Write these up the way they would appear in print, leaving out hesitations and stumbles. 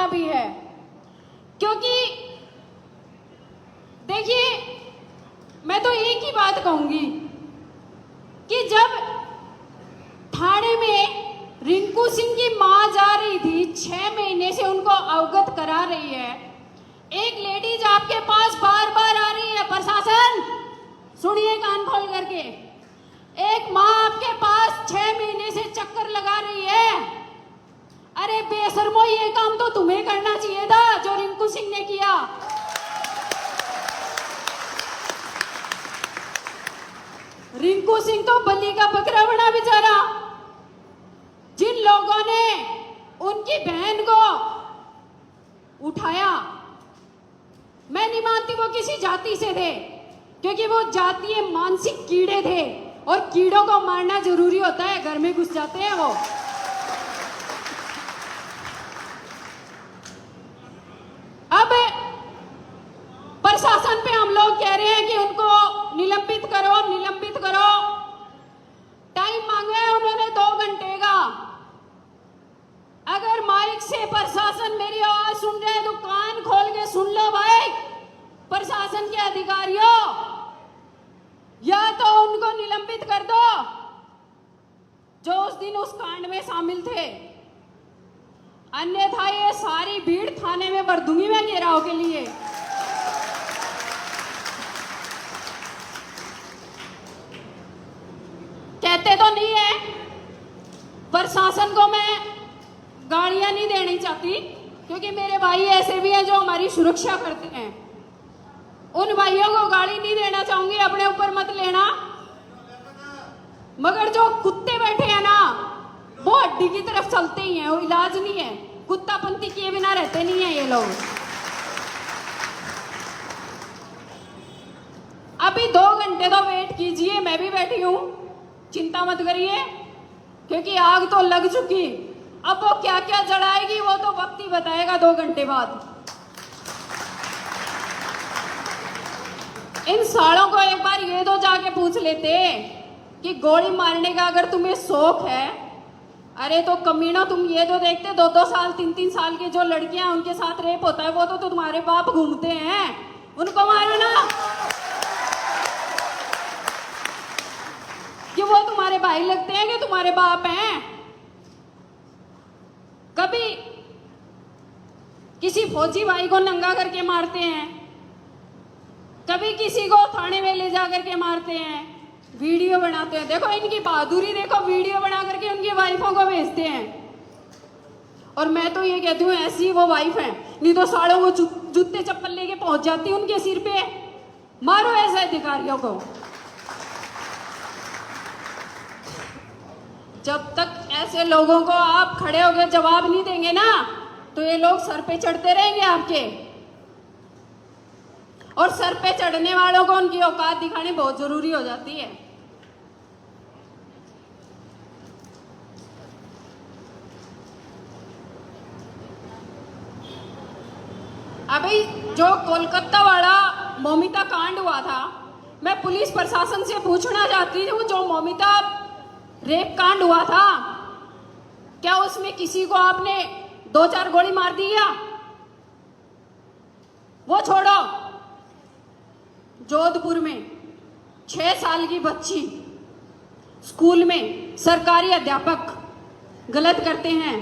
आया भी है। क्योंकि देखिए, मैं तो एक ही बात कहूंगी कि जब थाने में रिंकू सिंह की मां जा रही थी, 6 महीने से उनको अवगत करा रही है, एक लेडीज आपके पास बार बार आ रही है, प्रशासन सुनिए कान खोल करके, एक मां आपके पास 6 महीने से चक्कर लगा रही है। अरे बेशर्मो, ये काम तो तुम्हें करना चाहिए था जो रिंकू सिंह ने किया। रिंकू सिंह तो बलि का बकरा बना बेचारा। जिन लोगों ने उनकी बहन को उठाया, मैं नहीं मानती वो किसी जाति से थे, क्योंकि वो जातीय मानसिक कीड़े थे और कीड़ों को मारना जरूरी होता है, घर में घुस जाते हैं वो। अब प्रशासन पे हम लोग कह रहे हैं कि उनको निलंबित करो, निलंबित करो। टाइम मांगा है उन्होंने 2 घंटे का। अगर माइक से प्रशासन मेरी आवाज सुन रहे हैं तो कान खोल के सुन लो भाई, प्रशासन के अधिकारियों, या तो उनको निलंबित कर दो जो उस दिन उस कांड में शामिल थे, अन्यथा ये सारी भीड़ थाने में भर दूंगी मैं घेराव के लिए। कहते तो नहीं है, प्रशासन को मैं गाड़ियां नहीं देनी चाहती, क्योंकि मेरे भाई ऐसे भी हैं जो हमारी सुरक्षा करते हैं। उन भाइयों को गाड़ी नहीं देना चाहूंगी, अपने ऊपर मत लेना। मगर जो कुत्ते बैठे हैं ना, वो हड्डी की तरफ चलते ही हैं, वो इलाज नहीं है। कुत्तापंती किए बिना रहते नहीं है ये लोग। अभी 2 घंटे तो वेट कीजिए, मैं भी बैठी हूं, चिंता मत करिए, क्योंकि आग तो लग चुकी। अब वो क्या क्या जलाएगी वो तो वक्त ही बताएगा 2 घंटे बाद। इन सालों को एक बार ये तो जाके पूछ लेते कि गोली मारने का अगर तुम्हें शौक है, अरे तो कमीना तुम ये तो देखते 2-2 साल 3-3 साल की जो लड़कियां उनके साथ रेप होता है, वो तो तुम्हारे बाप घूमते हैं, उनको मारो ना। कि वो तुम्हारे भाई लगते हैं कि तुम्हारे बाप हैं? कभी किसी फौजी भाई को नंगा करके मारते हैं, कभी किसी को थाने में ले जा करके मारते हैं, वीडियो बनाते हैं। देखो इनकी बहादुरी देखो, वीडियो बना करके उनकी वाइफों को भेजते हैं। और मैं तो ये कहती हूँ ऐसी वो वाइफ है, नहीं तो सालों को जूते चप्पल लेके पहुंच जाती उनके सिर पे। मारो ऐसे अधिकारियों को। जब तक ऐसे लोगों को आप खड़े होकर जवाब नहीं देंगे ना, तो ये लोग सर पे चढ़ते रहेंगे आपके। और सर पे चढ़ने वालों को उनकी औकात दिखानी बहुत जरूरी हो जाती है। अभी जो कोलकाता वाला मौमिता कांड हुआ था, मैं पुलिस प्रशासन से पूछना चाहती हूँ, जो मौमिता रेप कांड हुआ था, क्या उसमें किसी को आपने 2-4 गोली मार दी क्या? वो छोड़ो, जोधपुर में 6 साल की बच्ची, स्कूल में सरकारी अध्यापक गलत करते हैं,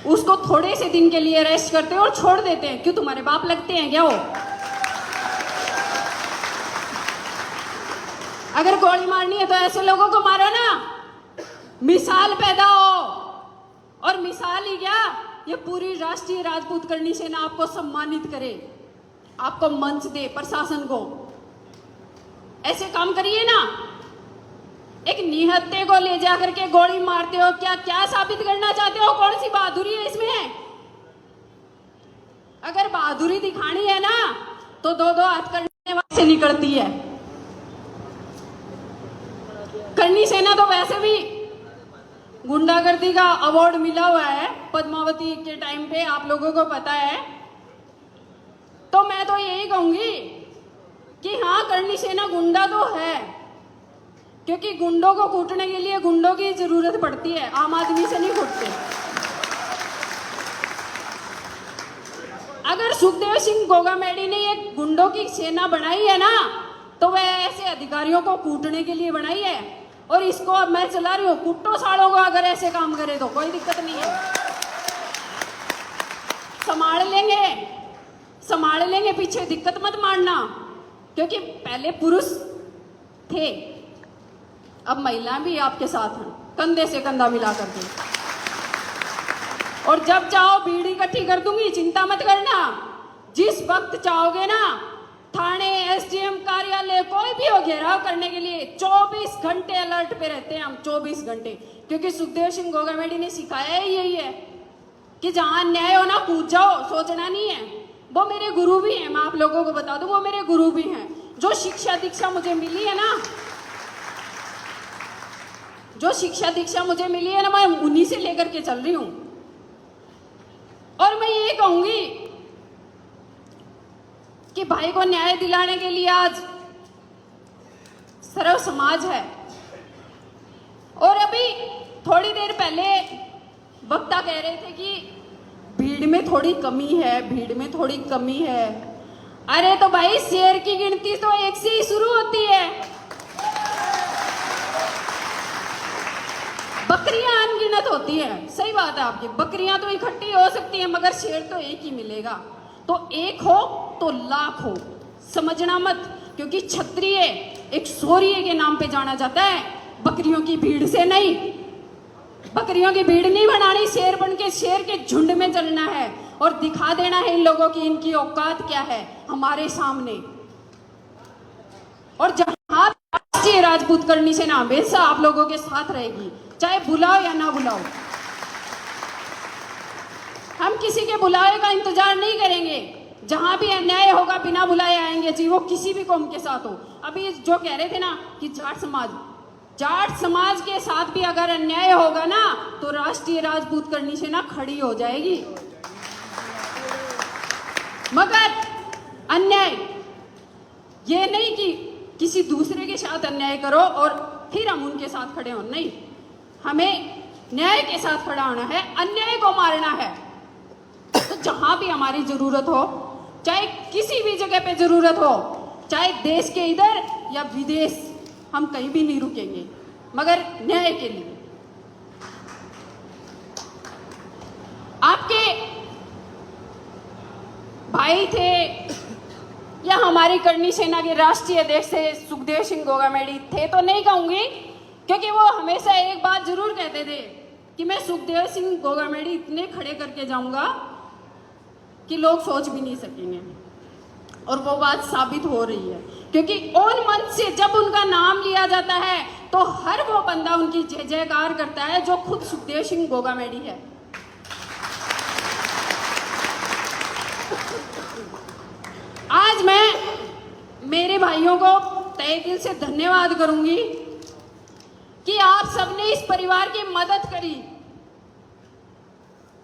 उसको थोड़े से दिन के लिए अरेस्ट करते हैं और छोड़ देते हैं। क्यों, तुम्हारे बाप लगते हैं क्या वो? अगर गोली मारनी है तो ऐसे लोगों को मारो ना, मिसाल पैदा हो। और मिसाल ही क्या, ये पूरी राष्ट्रीय राजपूत करनी सेना आपको सम्मानित करे, आपको मंच दे, प्रशासन को। ऐसे काम करिए ना। एक निहत्थे को ले जाकर के गोली मारते हो, क्या क्या साबित करना चाहते हो? कौन सी बहादुरी है इसमें? अगर बहादुरी दिखानी है ना, तो 2-2 हाथ करने वाले से निकलती है। करनी सेना तो वैसे भी गुंडागर्दी का अवार्ड मिला हुआ है, पद्मावती के टाइम पे, आप लोगों को पता है। तो मैं तो यही कहूंगी कि हाँ, करनी सेना गुंडा तो है, क्योंकि गुंडों को कूटने के लिए गुंडों की जरूरत पड़ती है, आम आदमी से नहीं कूटते। अगर सुखदेव सिंह गोगामेडी ने ये गुंडों की सेना बनाई है ना, तो वह ऐसे अधिकारियों को कूटने के लिए बनाई है। और इसको अब मैं चला रही हूँ, कुट्टो सालों को अगर ऐसे काम करे तो कोई दिक्कत नहीं है, संभाल लेंगे, पीछे दिक्कत मत मारना। क्योंकि पहले पुरुष थे, अब महिला भी आपके साथ हैं, कंधे से कंधा मिला करके। और जब चाहो भीड़ इकट्ठी कर दूंगी, चिंता मत करना। जिस वक्त चाहोगे ना, थाने, एसडीएम कार्यालय, कोई भी हो घेराव करने के लिए 24 घंटे अलर्ट पे रहते हैं हम, 24 घंटे। क्योंकि सुखदेव सिंह गोगामेडी ने सिखाया ही यही है कि जहां अन्याय हो ना, कूद जाओ, सोचना नहीं है। वो मेरे गुरु भी हैं, मैं आप लोगों को बता दूं, वो मेरे गुरु भी हैं। जो शिक्षा दीक्षा मुझे मिली है ना, मैं उन्हीं से लेकर के चल रही हूं। और मैं ये कहूंगी कि भाई को न्याय दिलाने के लिए आज सर्व समाज है। और अभी थोड़ी देर पहले वक्ता कह रहे थे कि भीड़ में थोड़ी कमी है। अरे तो भाई, शेर की गिनती तो एक से ही शुरू होती है, बकरियां अनगिनत होती है। सही बात है आपकी, बकरियां तो इकट्ठी हो सकती है, मगर शेर तो एक ही मिलेगा। तो एक हो तो लाख हो, समझना मत। क्योंकि क्षत्रिय एक शौर्य के नाम पे जाना जाता है, बकरियों की भीड़ से नहीं। बकरियों की भीड़ नहीं बनानी, शेर बन के शेर के झुंड में चलना है और दिखा देना है इन लोगों की इनकी औकात क्या है हमारे सामने। और जहां राष्ट्रीय राजपूत करनी से ना हमेशा आप लोगों के साथ रहेगी, चाहे बुलाओ या ना बुलाओ। हम किसी के बुलावे का इंतजार नहीं करेंगे, जहां भी अन्याय होगा बिना बुलाए आएंगे जी, वो किसी भी कौम के साथ हो। अभी जो कह रहे थे ना कि जाट समाज के साथ भी अगर अन्याय होगा ना, तो राष्ट्रीय राजपूत करनी से ना खड़ी हो जाएगी। मगर अन्याय ये नहीं कि किसी दूसरे के साथ अन्याय करो और फिर हम उनके साथ खड़े हो, नहीं। हमें न्याय के साथ खड़ा होना है, अन्याय को मारना है। तो जहां भी हमारी जरूरत हो, चाहे किसी भी जगह पे जरूरत हो, चाहे देश के इधर या विदेश, हम कहीं भी नहीं रुकेंगे, मगर न्याय के लिए। आपके भाई थे या हमारी करनी सेना के राष्ट्रीय अध्यक्ष थे सुखदेव सिंह गोगामेडी थे तो नहीं कहूंगी, क्योंकि वो हमेशा एक बात जरूर कहते थे कि मैं सुखदेव सिंह गोगामेडी इतने खड़े करके जाऊंगा कि लोग सोच भी नहीं सकेंगे। और वो बात साबित हो रही है, क्योंकि उन मंच से जब उनका नाम लिया जाता है तो हर वो बंदा उनकी जय जयकार करता है जो खुद सुखदेव सिंह गोगामेडी है। आज मैं मेरे भाइयों को तहे दिल से धन्यवाद करूंगी कि आप सबने इस परिवार की मदद करी,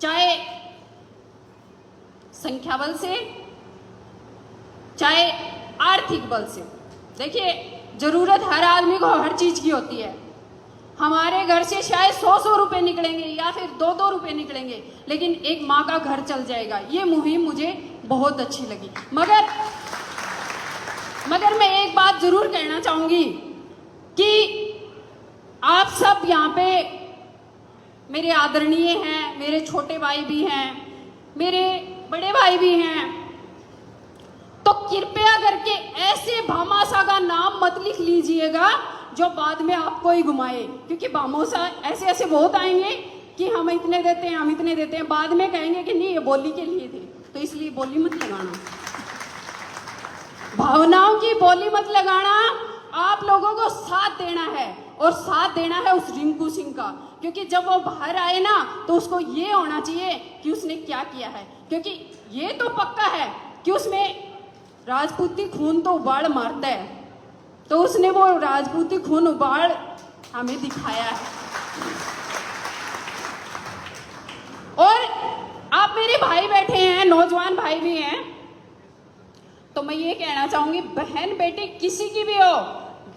चाहे संख्या बल से, चाहे आर्थिक बल से। देखिए, जरूरत हर आदमी को हर चीज की होती है। हमारे घर से शायद 100 रुपए निकलेंगे या फिर 2 रुपए निकलेंगे, लेकिन एक माँ का घर चल जाएगा। ये मुहिम मुझे बहुत अच्छी लगी। मगर मैं एक बात जरूर कहना चाहूंगी कि आप सब यहाँ पे मेरे आदरणीय हैं, मेरे छोटे भाई भी हैं, मेरे बड़े भाई भी हैं, तो कृपया करके ऐसे भामाशाह का नाम मत लिख लीजिएगा जो बाद में आपको ही घुमाए। क्योंकि भामाशाह ऐसे ऐसे बहुत आएंगे कि हम इतने देते हैं, हम इतने देते हैं, बाद में कहेंगे कि नहीं ये बोली के लिए थे, तो इसलिए बोली मत लगाना, भावनाओं की बोली मत लगाना। आप लोगों को साथ देना है और साथ देना है उस रिंकू सिंह का, क्योंकि जब वो बाहर आए ना तो उसको ये होना चाहिए कि उसने क्या किया है। क्योंकि ये तो पक्का है कि उसमें राजपूती खून तो उबाल मारता है, तो उसने वो राजपूती खून उबाल हमें दिखाया है। और आप मेरे भाई बैठे हैं, नौजवान भाई भी हैं, तो मैं ये कहना चाहूंगी, बहन बेटी किसी की भी हो,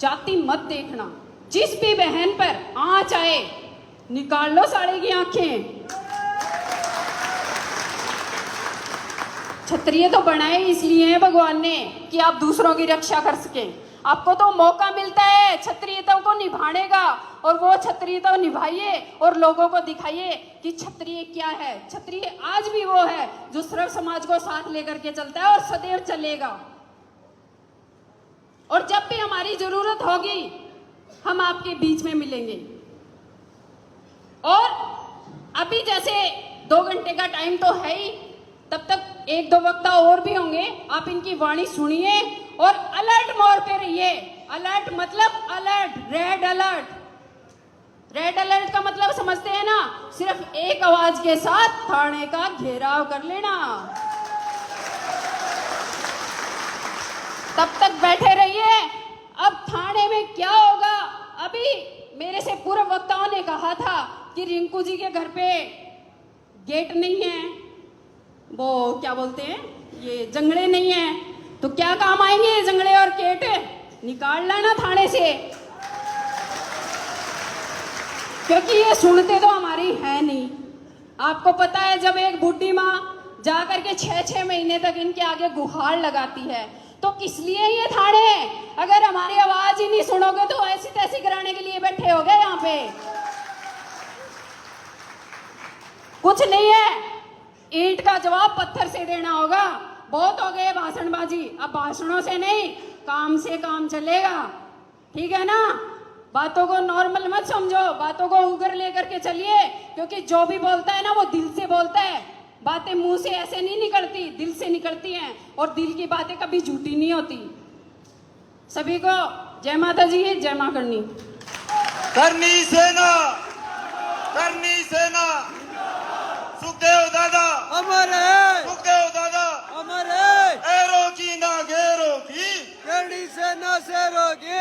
जाति मत देखना। जिस भी बहन पर आंच आए निकाल लो साड़े की आंखें। क्षत्रिय तो बनाए इसलिए हैं भगवान ने कि आप दूसरों की रक्षा कर सके। आपको तो मौका मिलता है क्षत्रियता को निभाने का, और वो क्षत्रियता निभाइए और लोगों को दिखाइए कि क्षत्रिय क्या है। क्षत्रिय आज भी वो है जो सर्व समाज को साथ लेकर के चलता है और सदैव चलेगा। और जब भी हमारी जरूरत होगी हम आपके बीच में मिलेंगे। और अभी जैसे 2 घंटे का टाइम तो है ही, तब तक 1-2 वक्ता और भी होंगे, आप इनकी वाणी सुनिए और अलर्ट मोड पे रहिए। अलर्ट मतलब alert, red alert. Red alert का मतलब समझते हैं ना, सिर्फ एक आवाज के साथ थाने का घेराव कर लेना। तब तक बैठे रहिए। अब थाने में क्या होगा, अभी मेरे से पूर्व वक्ताओं ने कहा था कि रिंकू जी के घर पे गेट नहीं है, वो क्या बोलते हैं, ये जंगले नहीं है, तो क्या काम आएंगे ये जंगले और गेट, निकाल लाना थाने से, क्योंकि ये सुनते तो हमारी है नहीं। आपको पता है जब एक बूढ़ी माँ जाकर के 6-6 महीने तक इनके आगे गुहार लगाती है, तो किस लिए ये थाने? अगर हमारी आवाज ही नहीं सुनोगे तो ऐसी तैसी कराने के लिए बैठे हो गए यहाँ पे। कुछ नहीं है, ईंट का जवाब पत्थर से देना होगा। बहुत हो गए भाषणबाजी, अब भाषणों से नहीं काम से काम चलेगा, ठीक है ना। बातों को नॉर्मल मत समझो, बातों को उगर लेकर के चलिए, क्योंकि जो भी बोलता है ना वो दिल से बोलता है। बातें मुंह से ऐसे नहीं निकलती, दिल से निकलती हैं, और दिल की बातें कभी झूठी नहीं होती। सभी को जय माता जी, जय मां करनी। करनी सेना, करनी सेना, सुखदेव दादा अमर है, सुखदेव दादा अमर है, एरो की ना घेरो की, करनी सेना शेरों की,